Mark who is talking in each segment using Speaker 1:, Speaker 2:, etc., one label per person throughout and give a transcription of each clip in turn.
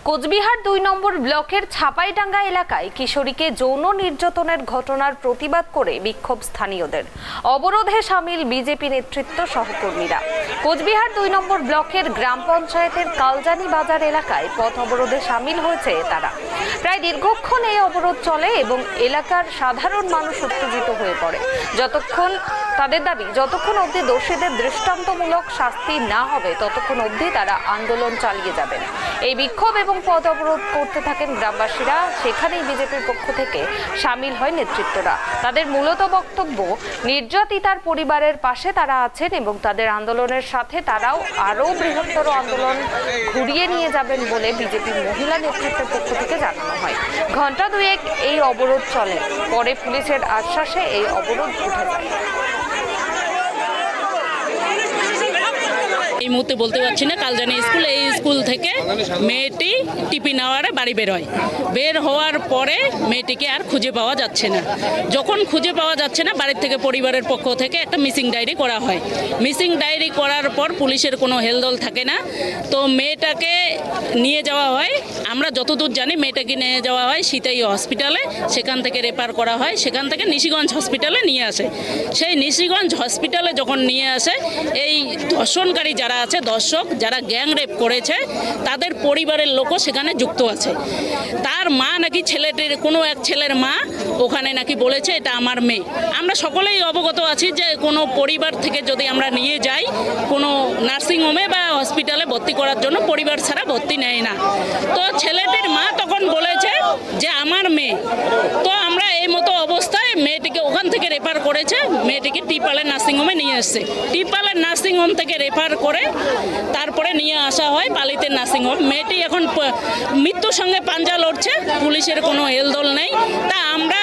Speaker 1: কোচবিহার ২ নম্বর ব্লকের ছাপাইডাঙ্গা এলাকায় কিশোরীকে যৌন নির্যাতনের ঘটনার প্রতিবাদ করে বিক্ষোভ স্থানীয়দের। অবরোধে সামিল বিজেপি নেতৃত্ব সহকর্মীরা। কোচবিহার ২ নম্বর ব্লকের গ্রাম পঞ্চায়েতের কালজানি বাজার এলাকায় পথ অবরোধে সামিল হয়েছে তারা। প্রায় দীর্ঘক্ষণ এই অবরোধ চলে এবং এলাকার সাধারণ মানুষ উত্তেজিত হয়ে পড়ে। তাদের দাবি, যতক্ষণ অবধি দোষীদের দৃষ্টান্তমূলক শাস্তি না হবে ততক্ষণ অবধি তারা আন্দোলন চালিয়ে যাবেন। এই বিক্ষোভ এবং পথ অবরোধ করতে থাকেন গ্রামবাসীরা। সেখানেই বিজেপির পক্ষ থেকে সামিল হয় নেতৃত্বরা। তাদের মূলত বক্তব্য, নির্যাতিতার পরিবারের পাশে তারা আছেন এবং তাদের আন্দোলনের সাথে তারাও আরও বৃহত্তর আন্দোলন ঘুরিয়ে নিয়ে যাবেন বলে বিজেপির মহিলা নেতৃত্বের পক্ষ থেকে জানানো হয়। ঘণ্টা দুয়েক এই অবরোধ চলে, পরে পুলিশের আশ্বাসে এই অবরোধ উঠে যায়।
Speaker 2: এই মুহূর্তে বলতে পারছি না। কালজানি স্কুল, এই স্কুল থেকে মেয়েটি টিপি নেওয়ারে বাড়ি বের হওয়ার পরে মেয়েটিকে আর খুঁজে পাওয়া যাচ্ছে না। যখন খুঁজে পাওয়া যাচ্ছে না, বাড়ির থেকে পরিবারের পক্ষ থেকে একটা মিসিং ডায়েরি করা হয়। মিসিং ডায়েরি করার পর পুলিশের কোনো হেলদোল থাকে না, তো মেয়েটাকে নিয়ে যাওয়া হয়। আমরা যতদূর জানি মেয়েটাকে নিয়ে যাওয়া হয় সিতাই হসপিটালে, সেখান থেকে রেফার করা হয়, সেখান থেকে নিশিগঞ্জ হসপিটালে নিয়ে আসে। সেই নিশিগঞ্জ হসপিটালে যখন নিয়ে আসে, এই ধর্ষণকারী যারা আছে, দর্শক যারা গ্যাং রেপ করেছে, তাদের পরিবারের লোকও সেখানে যুক্ত আছে। তার মা নাকি ছেলেটির কোনো এক ছেলের মা ওখানে নাকি বলেছে এটা আমার মেয়ে। আমরা সকলেই অবগত আছি যে কোনো পরিবার থেকে যদি আমরা নিয়ে যাই কোনো নার্সিংহোমে বা হসপিটালে ভর্তি করার জন্য, পরিবার ছাড়া ভর্তি নেয় না। তো ছেলেটির মা তখন বলেছে যে আমার মেয়ে। তো আমরা এই মতো অবস্থায় মেয়েটিকে ওখান থেকে রেফার করেছে, মেয়েটিকে টিপালের নার্সিংহোমে নিয়ে এসছে। টিপালের নার্সিংহোম থেকে রেফার করে তারপরে নিয়ে আসা হয় পালিতের নার্সিংহোম। মেয়েটি এখন মৃত্যুর সঙ্গে পাঞ্জা লড়ছে, পুলিশের কোনো হেলদোল নেই। তা আমরা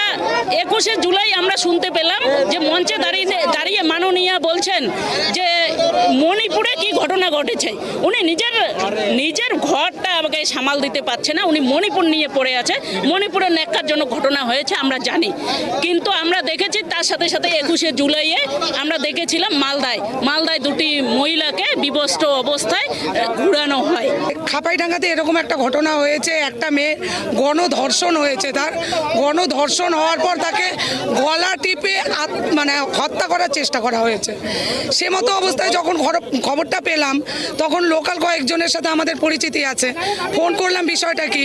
Speaker 2: ২১শে জুলাই আমরা শুনতে পেলাম যে মঞ্চে দাঁড়িয়ে মাননীয়া বলছেন যে মণিপুরে কি ঘটনা ঘটেছে। উনি নিজের ঘরটা আমাকে সামাল দিতে পারছে না, উনি মণিপুর নিয়ে পড়ে আছে। মণিপুরে ন্যাক্কার জন্য ঘটনা হয়েছে আমরা জানি, কিন্তু আমরা দেখেছি তার সাথে সাথে ২১শে জুলাইয়ে আমরা দেখেছিলাম মালদায় দুটি মহিলাকে বিবস্ত্র অবস্থায় ঘুরানো হয়।
Speaker 3: ছাপাইডাঙ্গাতে এরকম একটা ঘটনা হয়েছে, একটা মেয়ে গণধর্ষণ হয়েছে। তার গণধর্ষণ হওয়ার পর তাকে গলা টিপে হত্যা করার চেষ্টা করা হয়েছে। সে মতো অবস্থায় যখন খবরটা পেলাম, তখন লোকাল কয়েকজনের সাথে আমাদের পরিচিতি আছে, ফোন করলাম বিষয়টা কি।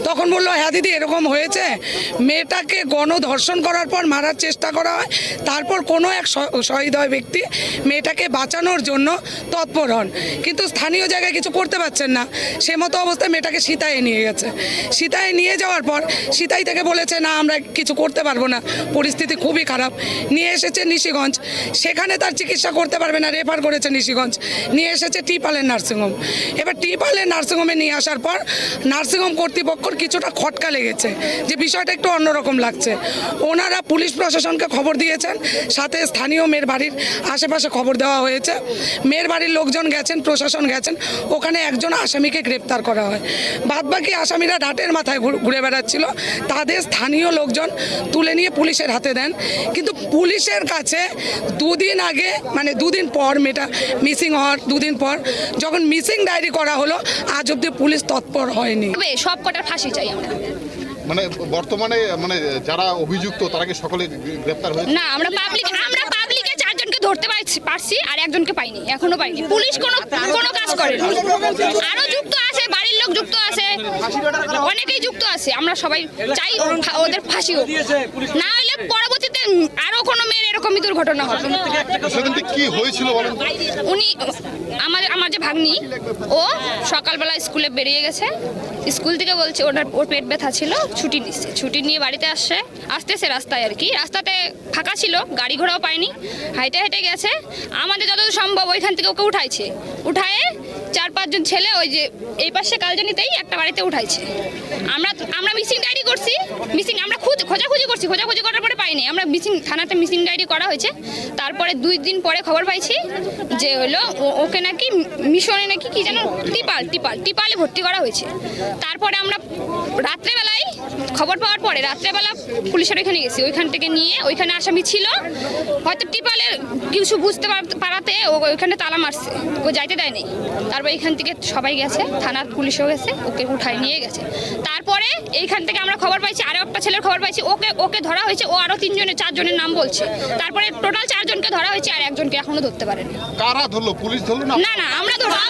Speaker 3: তখন বললো, হ্যাঁ দিদি এরকম হয়েছে, মেয়েটাকে গণধর্ষণ করার পর মারার চেষ্টা করা হয়। তারপর কোনো এক সহৃদয় ব্যক্তি মেয়েটাকে বাঁচানোর জন্য তৎপর হন, কিন্তু স্থানীয় জায়গায় কিছু করতে পারছেন না। সে মতো অবস্থায় মেয়েটাকে সিতায়ে নিয়ে গেছে। সিতায়ে নিয়ে যাওয়ার পর সিতাই থেকে বলেছে না আমরা কিছু করতে পারবো না, পরিস্থিতি খুবই খারাপ। নিয়ে এসেছে নিশিগঞ্জ, সেখানে তার চিকিৎসা করতে পারবে না, রেফার করেছে নিশিগঞ্জ। নিয়ে এসেছে টিপালের নার্সিংহোম। এবার টিপালের নার্সিংহোমে নিয়ে আসার পর নার্সিংহোম কর্তৃপক্ষর কিছুটা খটকা লেগেছে যে বিষয়টা একটু অন্যরকম লাগছে। ওনারা পুলিশ প্রশাসনকে খবর দিয়েছেন, সাথে স্থানীয় মেয়ের বাড়ির আশেপাশে খবর দেওয়া হয়েছে। মেয়ের বাড়ির লোকজন গেছেন, প্রশাসন গেছেন, ওখানে একজন আসামিকে গ্রেপ্তার করা হয়। বাদবাকি আসামিরা ডাটের মাথায় ঘুরে বেড়াচ্ছিল, তাদের স্থানীয় লোকজন তুলে নিয়ে পুলিশের হাতে দেন। কিন্তু পুলিশের কাছে দুদিন আগে, দুদিন পর, মেয়েটা মিসিং হওয়ার দুদিন পর যখন মিসিং ডায়েরি করা হলো, আজ অব্দি পুলিশ তৎপর হয়নি।
Speaker 4: সব কটার ফাঁসি চাই আমরা।
Speaker 5: বর্তমানে যারা অভিযুক্ত তারা কি সকলে গ্রেফতার হয়েছে?
Speaker 4: না, আমরা পাবলিকে 4 জনকে ধরতে পারছি আর একজনকে পাইনি, এখনো পাইনি। পুলিশ কোনো কাজ করে না। আরো যুক্ত আছে, বাড়ির লোক যুক্ত আছে, অনেকেই যুক্ত আছে। আমরা সবাই চাই ওদের ফাঁসি হোক, না হলে পরবর্তীতে আরো কোনো মেয়ের এরকমই দুর্ঘটনা হবে।
Speaker 5: কি হয়েছিল বলেন?
Speaker 4: উনি আমার যে ভাগ্নি, ও সকালবেলা স্কুলে বেরিয়ে গেছে। স্কুল থেকে বলছে ওর পেট ব্যথা ছিল, ছুটি নিচ্ছে। ছুটি নিয়ে বাড়িতে আসতেছে রাস্তায় আর কি, রাস্তাতে ফাঁকা ছিল, গাড়ি ঘোড়াও পায়নি, হাইটে গেছে। আমাদের যতদূর সম্ভব ওইখান থেকে ওকে উঠায়ে 4-5 জন ছেলে ওই যে এই পাশে কালজানিতেই একটা বাড়িতে উঠাইছে। আমরা মিসিং ডায়েরি করছি, আমরা খোঁজাখুঁজি করার পরে পাইনি। আমরা থানাতে মিসিং ডায়েরি করা হয়েছে। তারপরে 2 দিন পরে খবর পাইছি যে হলো ওকে নাকি মিশনে নাকি কি যেন টিপালে ভর্তি করা হয়েছে। তারপরে আমরা রাত্রেবেলায় খবর পাওয়ার পরে রাত্রেবেলা পুলিশের ওইখানে গেছি। ওইখান থেকে নিয়ে ওইখানে আসামি ছিল, হয়তো টিপালের কিছু বুঝতে পারাতে ওইখানে তালা মারছে, ও যাইতে দেয়নি। তারপর এখান থেকে সবাই গেছে, থানার পুলিশও গেছে, ওকে উঠায় নিয়ে গেছে। তারপরে এইখান থেকে আমরা খবর পাইছি, আরও একটা ছেলের খবর পাইছি, ওকে ধরা হয়েছে। ও আরও 4জনের নাম বলছে। তারপরে টোটাল 4জনকে ধরা হয়েছে, আর একজনকে এখনো ধরতে পারেনি।
Speaker 5: কারা ধরলো? পুলিশ ধরলো না?
Speaker 4: না না, আমরা ধরেছি,